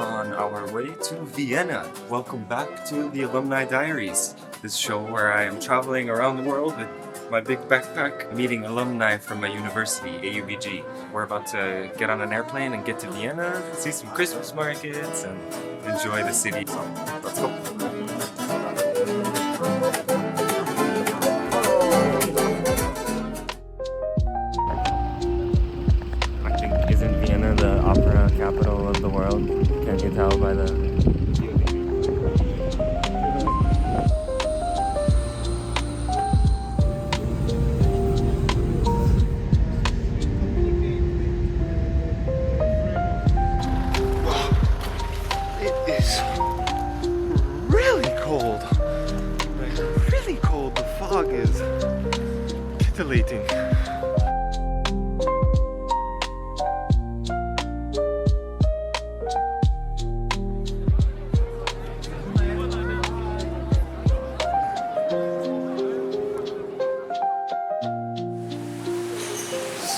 on our way to Vienna. Welcome back to the Alumni Diaries, this show where I am traveling around the world with my big backpack, meeting alumni from my university, AUBG. We're about to get on an airplane and get to Vienna, see some Christmas markets, and enjoy the city. So, let's go. Isn't Vienna the opera capital of the world? Can't you tell by the... It is really cold. Like, really cold. The fog is titillating.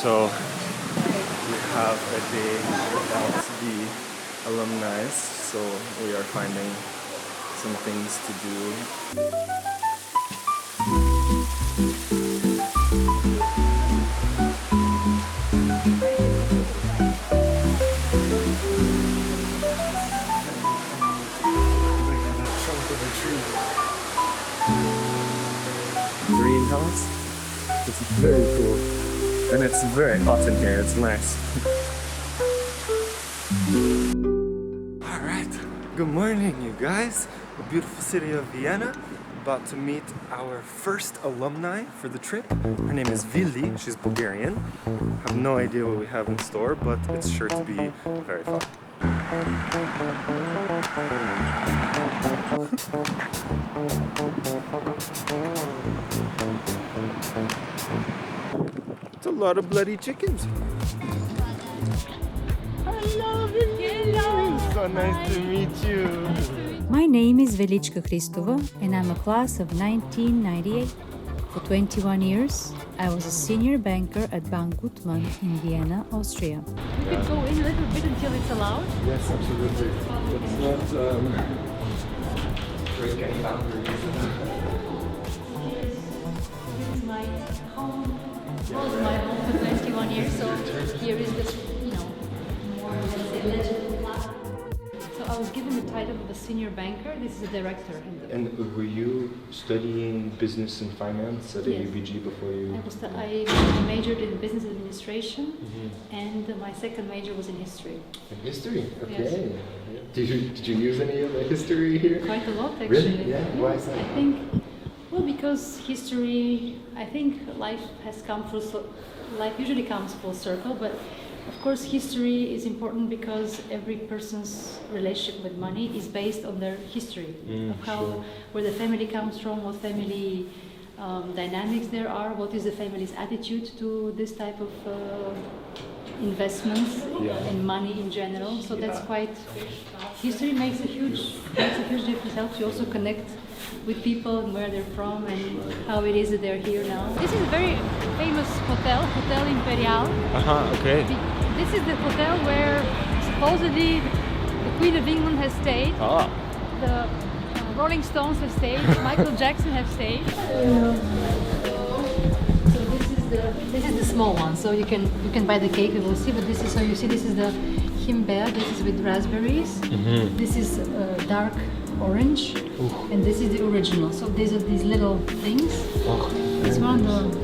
So we have a day without the alumni, so we are finding some things to do. Greenhouse. It's very cool. And it's very hot in here, it's nice. Alright, good morning you guys. The beautiful city of Vienna. About to meet our first alumni for the trip. Her name is Vili, she's Bulgarian. I have no idea what we have in store, but it's sure to be very fun. It's a lot of bloody chickens. Hello, Vili. So nice to meet you. My name is Velitchka Hristova and I'm a class of 1998. For 21 years, I was a senior banker at Bank Gutmann in Vienna, Austria. We could go in a little bit until it's allowed. Yes, absolutely. It's not break any boundaries. This is my home. Was my home for 21 years, so here is this, more, let's say, legible plaque. So I was given the title of a senior banker. This is a director. And were you studying business and finance at AUBG before you... I majored in business administration, and my second major was in history. In history? Okay. Yes. Did you use any of the history here? Quite a lot, actually. Really? Yeah? Why is that? I think, well, because history, I think life usually comes full circle, but of course history is important because every person's relationship with money is based on their history, of how, where the family comes from, what family dynamics there are, what is the family's attitude to this type of investments and money in general. So that's quite, history makes a huge difference, helps you also connect with people and where they're from and how it is that they're here now. This is a very famous hotel, Hotel Imperial. Okay. This is the hotel where supposedly the Queen of England has stayed. The Rolling Stones have stayed, Michael Jackson have stayed. So this is the small one. So you can buy the cake, we will see. But this is, so you see, this is the Himbeer. This is with raspberries. This is dark orange, and this is the original. So these are these little things. It's one of the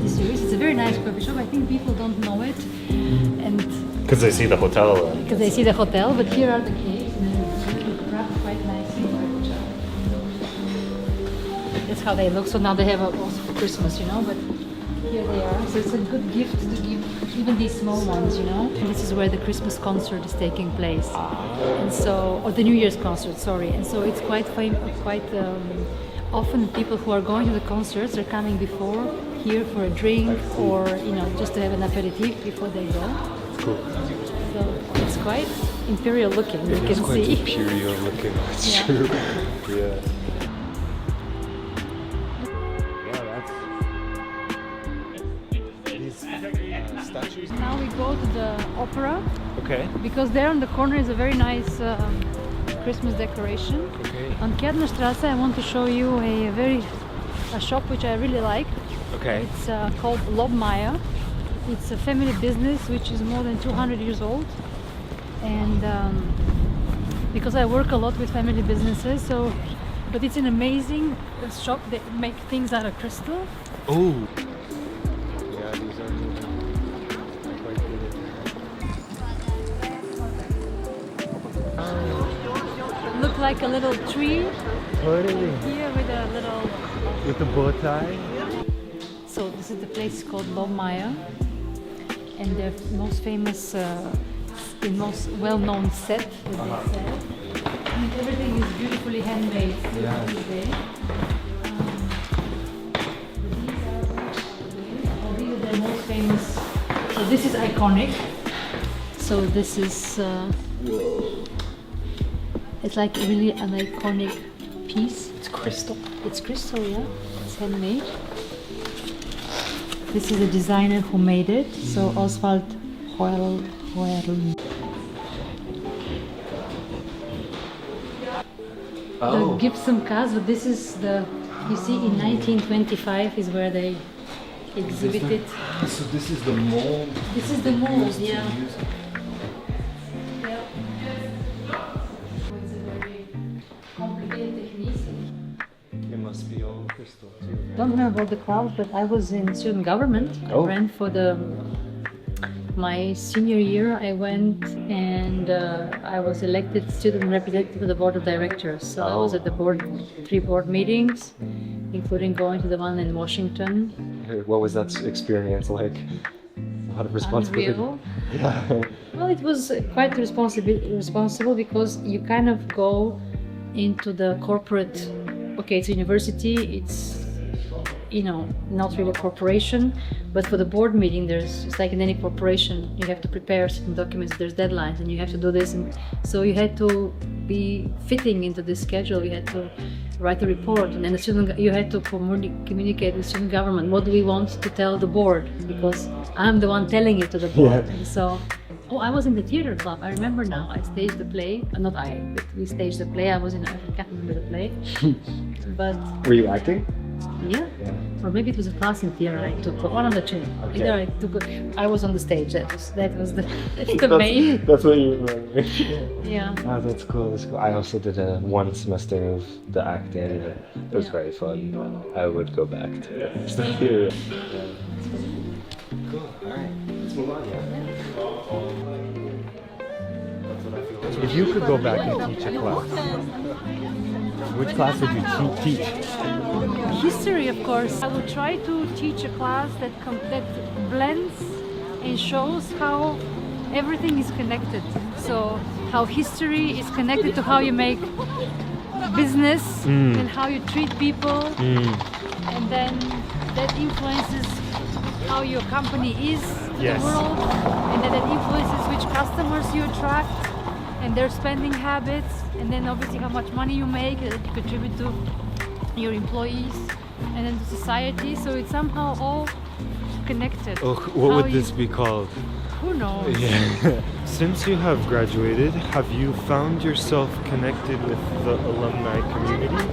this series. It's a very nice coffee shop. I think people don't know it, and because they see the hotel. Because they see the hotel, but here are the cakes, and they look wrapped quite nicely. That's how they look. So now they have also for Christmas, but here they are. So it's a good gift to give, even these small ones, And this is where the Christmas concert is taking place, and so, or the New Year's concert, sorry. And so it's quite often people who are going to the concerts are coming before here for a drink or just to have an aperitif before they go. Cool. So it's quite imperial looking. It you is can quite see. imperial looking. That's true. Yeah. Now we go to the opera. Okay. Because there on the corner is a very nice Christmas decoration. Okay. On Kärntnerstrasse, I want to show you a shop which I really like. Okay. It's called Lobmeier. It's a family business which is more than 200 years old. And because I work a lot with family businesses, but it's an amazing shop. They make things out of crystal. Oh. Yeah, these are quite good. Look like a little tree Totally. here with a little. With the bow tie. So this is the place called Lobmeier, and their most famous, the most well-known set that they sell. I mean, everything is beautifully handmade Yeah. today. These are their most famous. So this is iconic. So this is. It's like really an iconic piece. It's crystal. It's crystal, yeah. It's handmade. This is the designer who made it. So Oswald Hoerl. The gypsum cast, but this is the. You see, in 1925 is where they exhibited. So this is the mold. This is the mold, yeah. Yeah. It's a very complicated technique. It must be all crystal too. Don't remember all the crowds, but I was in student government. Oh. I ran for my senior year. I went and I was elected student representative of the board of directors. So I was at the three board meetings, including going to the one in Washington. What was that experience like? A lot of responsibility. Unreal. Yeah. Well, it was quite responsible because you kind of go into the corporate. Okay, it's a university. It's not really a corporation, but for the board meeting, it's like in any corporation, you have to prepare certain documents. There's deadlines, and you have to do this, and so you had to be fitting into this schedule. You had to write a report, and then you had to communicate with student government. What do we want to tell the board? Because I'm the one telling it to the board. Yeah. And so, I was in the theater club. I remember now. I staged the play. Not I, but we staged the play. I can't remember the play. But Were you acting? yeah. Or maybe it was a class in theater I took, but one of the two. Okay. Either I was on the stage. That was the main. That's what you remember. Yeah. Oh, that's cool. That's cool. I also did one semester of the acting. It was Yeah. very fun. I would go back to the theater. Cool. All right. Let's move on. If you could go back and teach a class, which class would you teach? History, of course. I would try to teach a class that blends and shows how everything is connected. So how history is connected to how you make business and how you treat people, and then that influences how your company is to Yes. the world, and then that influences which customers you attract and their spending habits, and then obviously how much money you make that you contribute to your employees and then to society. So it's somehow all connected. Oh, what How would this be called? Who knows? Yeah. Since you have graduated, have you found yourself connected with the alumni community?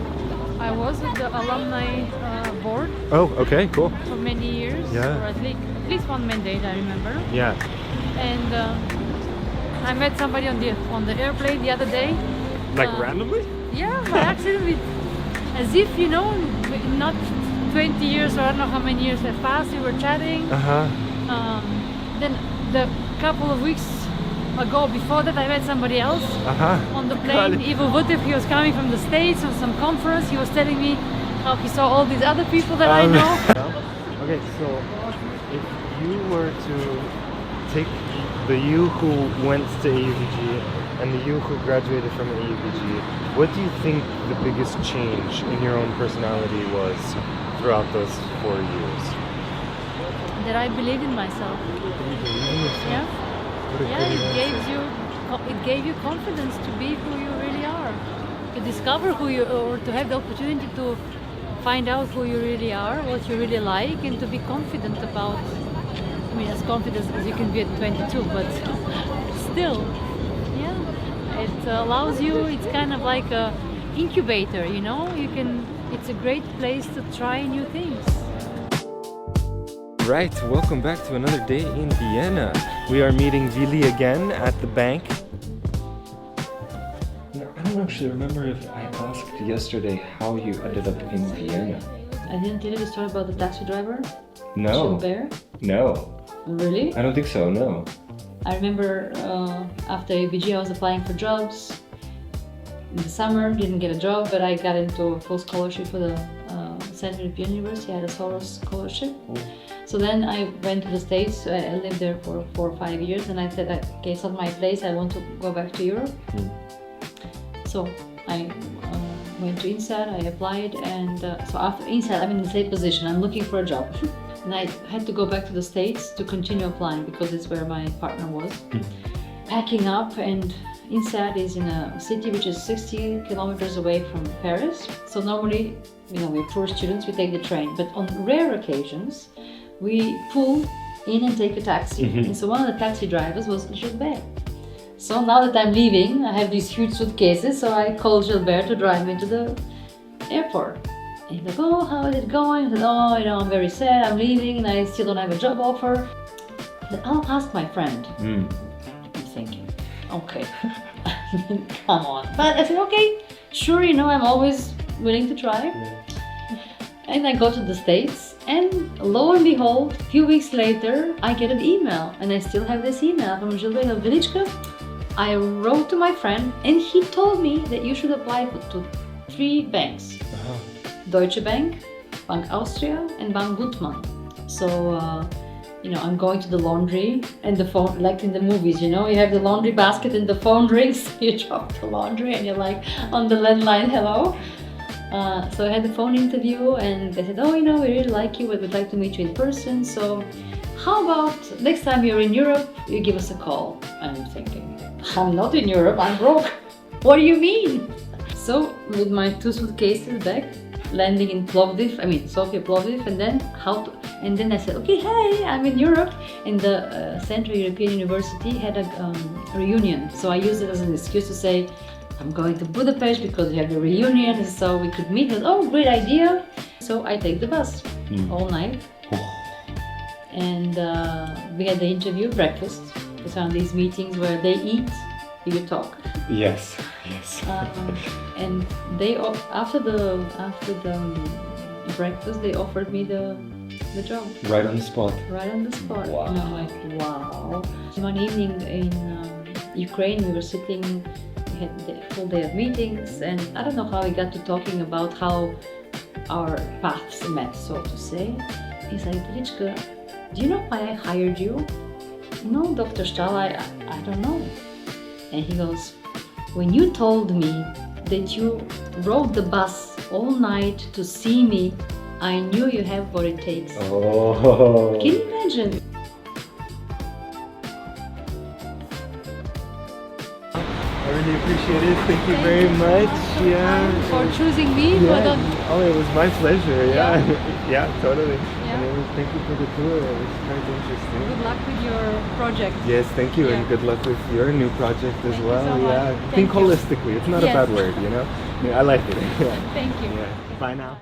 I was with the alumni board Oh, okay, cool. for many years, Yeah. or at least one mandate, I remember. Yeah. And I met somebody on the airplane the other day. Like Uh, randomly? Yeah, by accident, as if not 20 years or I don't know how many years have passed. We were chatting. Uh-huh. Then the couple of weeks ago, before that, I met somebody else Uh-huh. on the Got plane. it. Ivo Vutev, he was coming from the States on some conference. He was telling me how he saw all these other people that I know. Okay, so if you were to take the you who went to AUBG and the you who graduated from AUBG, what do you think the biggest change in your own personality was throughout those 4 years? That I believed in myself. Yeah. Yeah, it gave you confidence to be who you really are, to discover who you, or to have the opportunity to find out who you really are, what you really like, and to be confident about. I mean, as confident as you can be at 22, but still, yeah, it allows you. It's kind of like a incubator, you know. It's a great place to try new things. Right, welcome back to another day in Vienna. We are meeting Vili again at the bank. Now, I don't actually remember if I asked yesterday how you ended up in Vienna. I didn't tell you the story about the taxi driver? No. Gilbert? No. Really? I don't think so, no. I remember after AUBG I was applying for jobs. In the summer, didn't get a job, but I got into a full scholarship for the Central European University. I had a Soros scholarship. So then I went to the States. I lived there for 4 or 5 years, and I said, okay, it's not my place. I want to go back to Europe. So I went to INSEAD. I applied, and so after INSEAD, I'm in the same position. I'm looking for a job, and I had to go back to the States to continue applying because it's where my partner was. Packing up, and INSEAD is in a city which is 60 kilometers away from Paris. So normally, you know, we're poor students. We take the train, but on rare occasions, we pull in and take a taxi. And so one of the taxi drivers was Gilbert. So now that I'm leaving, I have these huge suitcases, so I called Gilbert to drive me to the airport. And he's like, oh, how is it going? I said, oh, you know, I'm very sad, I'm leaving and I still don't have a job offer. I said, I'll ask my friend. I'm thinking, okay, come on. But I said, okay, sure, you know, I'm always willing to try. And I go to the States, and lo and behold, a few weeks later, I get an email, and I still have this email from Gilbert of Velichka. I wrote to my friend, and he told me that you should apply to 3 banks. Deutsche Bank, Bank Austria, and Bank Gutmann. So, you know, I'm going to the laundry, and the phone, like in the movies, you know, you have the laundry basket and the phone rings, you drop the laundry, and you're like on the landline, hello. So I had the phone interview, and they said, oh, you know, we really like you, but we'd like to meet you in person. So how about next time you're in Europe, you give us a call? And I'm thinking, I'm not in Europe, I'm broke. What do you mean? So with my 2 suitcases back, landing in Plovdiv, Sofia Plovdiv, and then I said, okay, hey, I'm in Europe. And the Central European University had a reunion. So I used it as an excuse to say, I'm going to Budapest because we have the reunion, so we could meet. And, oh, great idea! So I take the bus all night, and we had the interview, breakfast. It's one of these meetings where they eat, you talk. Yes. And they after the breakfast, they offered me the job. Right on the spot. Right on the spot. Wow. And I'm like, wow. One evening in Ukraine, we were sitting. We had the full day of meetings, and I don't know how we got to talking about how our paths met, so to say. He's like, Velichka, do you know why I hired you? No, Dr. Stahl, I don't know. And he goes, when you told me that you rode the bus all night to see me, I knew you have what it takes. Oh. Can you imagine? I really appreciate it. Thank you very much. Yeah. For choosing me. Oh, it was my pleasure. Yeah. Yeah, totally. Yeah. And thank you for the tour. It was quite interesting. Good luck with your project. Yes, thank you, Yeah. and good luck with your new project as Thank you well. so much. Yeah. Thank Think you. holistically. It's not a Yes. bad word, you know. Yeah, I like it. Yeah. Thank you. Yeah. Bye now.